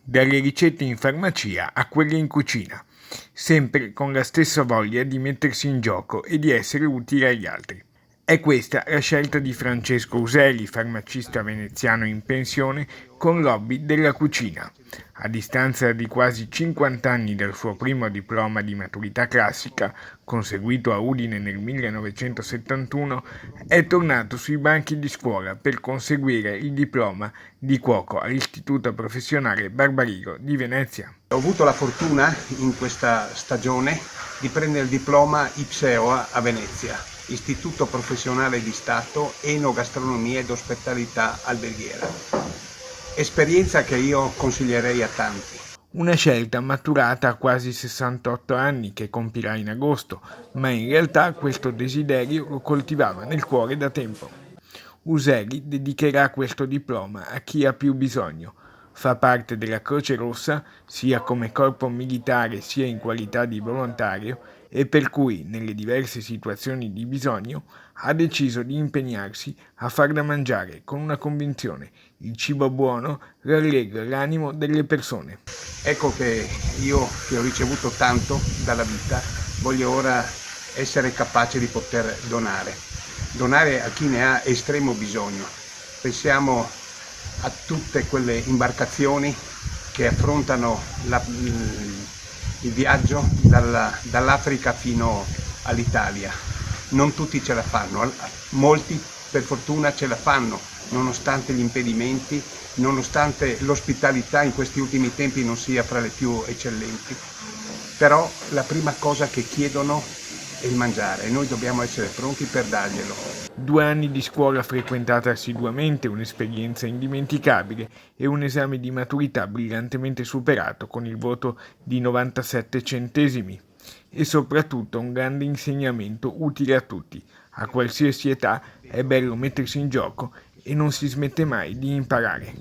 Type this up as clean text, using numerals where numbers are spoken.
dalle ricette in farmacia a quelle in cucina, sempre con la stessa voglia di mettersi in gioco e di essere utile agli altri. È questa la scelta di Francesco Useli, farmacista veneziano in pensione con l'hobby della cucina. A distanza di quasi 50 anni dal suo primo diploma di maturità classica, conseguito a Udine nel 1971, è tornato sui banchi di scuola per conseguire il diploma di cuoco all'Istituto Professionale Barbarigo di Venezia. Ho avuto la fortuna in questa stagione di prendere il diploma IPSEOA a Venezia, Istituto Professionale di Stato Enogastronomia ed Ospitalità Alberghiera. Esperienza che io consiglierei a tanti. Una scelta maturata a quasi 68 anni che compirà in agosto, ma in realtà questo desiderio lo coltivava nel cuore da tempo. Useli dedicherà questo diploma a chi ha più bisogno. Fa parte della Croce Rossa sia come corpo militare sia in qualità di volontario e per cui nelle diverse situazioni di bisogno ha deciso di impegnarsi a far da mangiare con una convinzione: il cibo buono rallegra l'animo delle persone. Ecco che io, che ho ricevuto tanto dalla vita, voglio ora essere capace di poter donare a chi ne ha estremo bisogno. Pensiamo a tutte quelle imbarcazioni che affrontano il viaggio dall'Africa fino all'Italia. Non tutti ce la fanno, molti per fortuna ce la fanno, nonostante gli impedimenti, nonostante l'ospitalità in questi ultimi tempi non sia fra le più eccellenti. Però la prima cosa che chiedono è il mangiare e noi dobbiamo essere pronti per darglielo. 2 anni di scuola frequentata assiduamente, un'esperienza indimenticabile e un esame di maturità brillantemente superato con il voto di 97 centesimi. E soprattutto un grande insegnamento utile a tutti. A qualsiasi età è bello mettersi in gioco e non si smette mai di imparare.